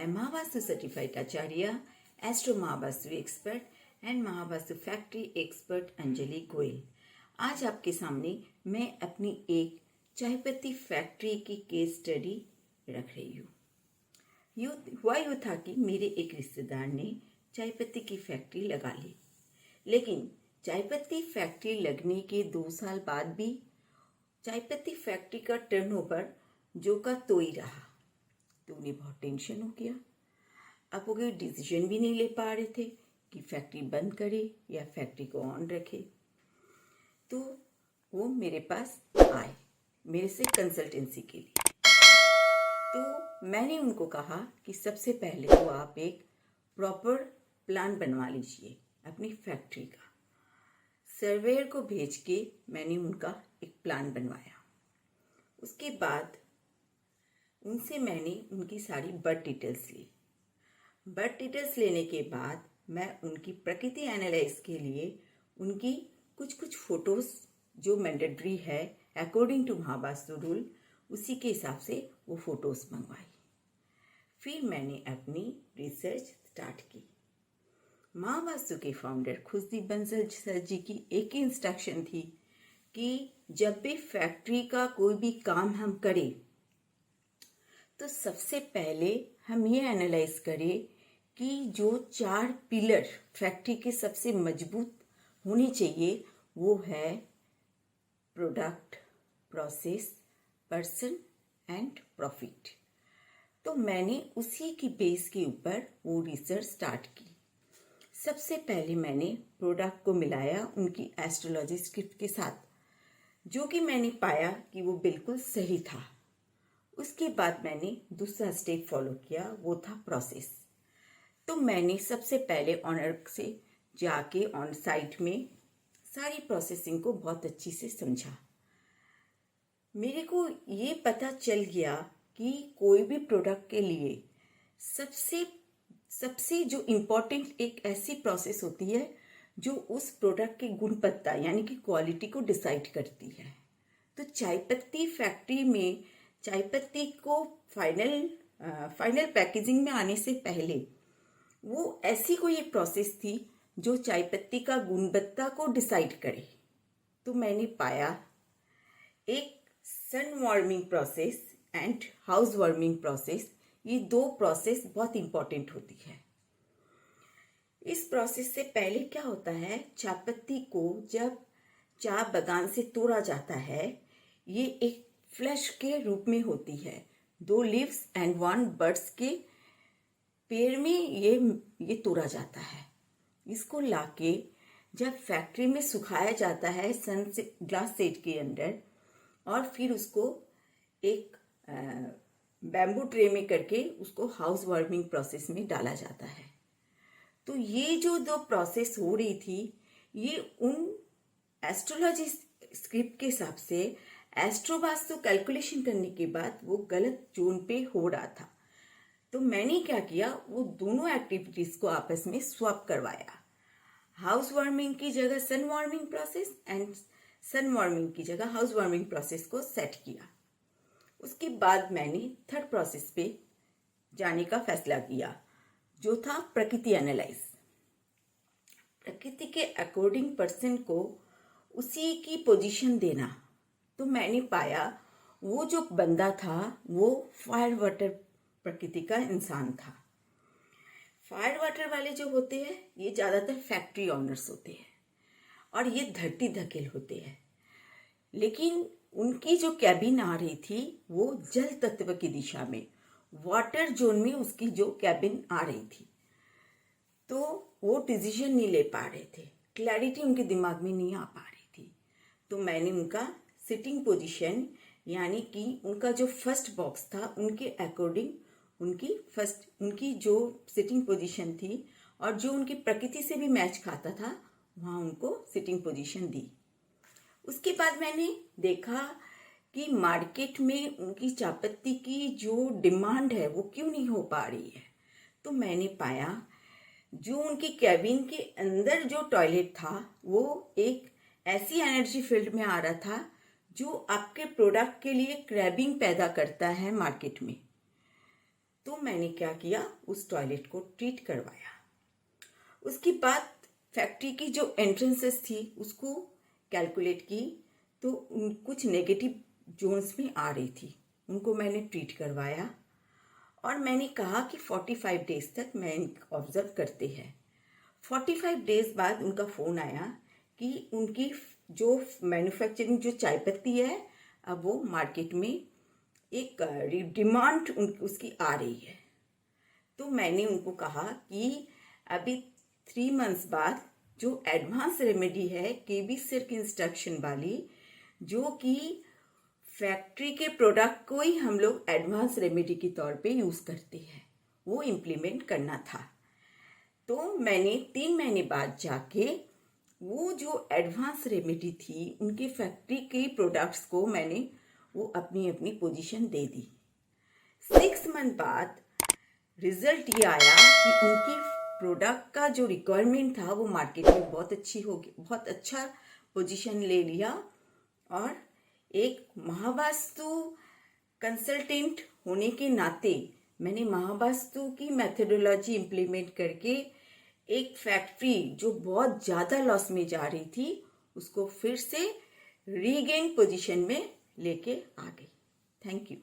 मैं Mahavastu certified Acharya, astro Mahavastu expert and Mahavastu factory expert Anjali Goyal. आज आपके सामने मैं अपनी एक चाय पत्ती फैक्ट्री की केस स्टडी रख रही हूँ। हुआ यूँ था कि मेरे एक रिश्तेदार ने चाय पत्ती की फैक्ट्री लगा ली, लेकिन चाय पत्ती फैक्ट्री लगने के 2 साल बाद भी चाय पत्ती फैक्ट्री का टर्नओवर जो का तो ही रहा। तो उन्हें बहुत टेंशन हो गया। अब वो कोई डिसीजन भी नहीं ले पा रहे थे कि फैक्ट्री बंद करे या फैक्ट्री को ऑन रखे। तो वो मेरे पास आए, मेरे से कंसल्टेंसी के लिए। तो मैंने उनको कहा कि सबसे पहले तो आप एक प्रॉपर प्लान बनवा लीजिए अपनी फैक्ट्री का। सर्वेयर को भेज के मैंने उनका एक प्लान बनवाया। उसके बाद उनसे मैंने उनकी सारी बर्थ डिटेल्स ली। बर्थ डिटेल्स लेने के बाद मैं उनकी प्रकृति एनालाइज के लिए उनकी कुछ फोटोज जो मैंडेटरी है अकॉर्डिंग टू महावास्तु रूल, उसी के हिसाब से वो फोटोज मंगवाई। फिर मैंने अपनी रिसर्च स्टार्ट की। महावास्तु के फाउंडर खुशदीप बंसल सर जी की एक ही इंस्ट्रक्शन थी कि जब भी फैक्ट्री का कोई भी काम हम करें तो सबसे पहले हम ये एनालाइज करें कि जो 4 पिलर फैक्ट्री के सबसे मजबूत होने चाहिए वो है product, process, person and profit. तो मैंने उसी की बेस के ऊपर वो रिसर्च स्टार्ट की। सबसे पहले मैंने प्रोडक्ट को मिलाया उनकी एस्ट्रोलॉजी स्क्रिप्ट के साथ, जो कि मैंने पाया कि वो बिल्कुल सही था। उसके बाद मैंने दूसरा स्टेप फॉलो किया, वो था प्रोसेस। तो मैंने सबसे पहले ऑनर से जाके ऑन साइट में सारी प्रोसेसिंग को बहुत अच्छी से समझा। मेरे को ये पता चल गया कि कोई भी प्रोडक्ट के लिए सबसे जो इम्पोर्टेंट एक ऐसी प्रोसेस होती है जो उस प्रोडक्ट के गुणवत्ता यानी कि क्वालिटी को डिसाइड करती है। तो चाय पत्ती फैक्ट्री में चाय पत्ती को फाइनल पैकेजिंग में आने से पहले वो ऐसी कोई एक प्रोसेस थी जो चाय पत्ती का गुणवत्ता को डिसाइड करे। तो मैंने पाया एक sun warming process and house warming process, ये 2 प्रोसेस बहुत इंपॉर्टेंट होती है। इस प्रोसेस से पहले क्या होता है, चाय पत्ती को जब चाय बागान से तोड़ा जाता है, ये एक फ्लैश के रूप में होती है। 2 लीव्स एंड 1 बर्ड्स के पेड़ में ये तोड़ा जाता है। इसको लाके जब फैक्ट्री में सुखाया जाता है सन से ग्लास सेट के अंदर, और फिर उसको एक बैम्बू ट्रे में करके उसको हाउस वार्मिंग प्रोसेस में डाला जाता है। तो ये जो 2 प्रोसेस हो रही थी, ये उन एस्ट्रोलॉजी स्क्रिप्ट के हिसाब से एस्ट्रोवास्तु कैलकुलेशन करने के बाद वो गलत जोन पे हो रहा था। तो मैंने क्या किया, वो दोनों एक्टिविटीज को आपस में स्वैप करवाया। हाउस वार्मिंग की जगह sun warming process and sun warming की जगह हाउस वार्मिंग प्रोसेस को सेट किया। उसके बाद मैंने थर्ड प्रोसेस पे जाने का फैसला किया, जो था प्रकृति एनालाइज। प्रकृति के अकॉर्डिंग पर्सन को उसी की पोजीशन देना। तो मैंने पाया वो जो बंदा था वो फायर वाटर प्रकृति का इंसान था। फायर वाटर वाले जो होते हैं ये ज़्यादातर फैक्ट्री ओनर्स होते हैं और ये धरती धकेल होते हैं, लेकिन उनकी जो कैबिन आ रही थी वो जल तत्व की दिशा में, वाटर जोन में उसकी जो कैबिन आ रही थी। तो वो डिसीजन नहीं ले पा रहे थे, क्लैरिटी उनके दिमाग में नहीं आ पा रही थी। तो मैंने उनका सिटिंग पोजीशन यानी कि उनका जो फर्स्ट बॉक्स था उनके अकॉर्डिंग उनकी जो सिटिंग पोजीशन थी और जो उनकी प्रकृति से भी मैच खाता था, वहाँ उनको सिटिंग पोजीशन दी। उसके बाद मैंने देखा कि मार्केट में उनकी चाय पत्ती की जो डिमांड है वो क्यों नहीं हो पा रही है। तो मैंने पाया जो उनकी कैबिन के अंदर जो टॉयलेट था वो एक ऐसी एनर्जी फील्ड में आ रहा था जो आपके प्रोडक्ट के लिए क्रैबिंग पैदा करता है मार्केट में। तो मैंने क्या किया, उस टॉयलेट को ट्रीट करवाया। उसके बाद फैक्ट्री की जो एंट्रेंसेस थी उसको कैलकुलेट की, तो कुछ नेगेटिव जोन्स में आ रही थी, उनको मैंने ट्रीट करवाया। और मैंने कहा कि 45 डेज तक मैं ऑब्जर्व करते हैं। 45 डेज बाद उनका फ़ोन आया कि उनकी जो मैन्युफैक्चरिंग जो चाय पत्ती है, अब वो मार्केट में एक डिमांड उसकी आ रही है। तो मैंने उनको कहा कि अभी 3 मंथ्स बाद जो एडवांस रेमेडी है केबी सिल्क इंस्ट्रक्शन वाली, जो कि फैक्ट्री के प्रोडक्ट को ही हम लोग एडवांस रेमेडी के तौर पे यूज़ करते हैं, वो इम्प्लीमेंट करना था। तो मैंने 3 महीने बाद जाके वो जो एडवांस रेमेडी थी उनकी फैक्ट्री के प्रोडक्ट्स को मैंने वो अपनी अपनी पोजीशन दे दी। 6 मंथ बाद रिजल्ट ये आया कि उनकी प्रोडक्ट का जो रिक्वायरमेंट था वो मार्केट में बहुत अच्छी हो गई, बहुत अच्छा पोजीशन ले लिया। और एक महावास्तु कंसल्टेंट होने के नाते मैंने महावास्तु की मेथोडोलॉजी इम्प्लीमेंट करके एक फैक्ट्री जो बहुत ज़्यादा लॉस में जा रही थी उसको फिर से रीगेन पोजीशन में लेके आ गई। Thank you.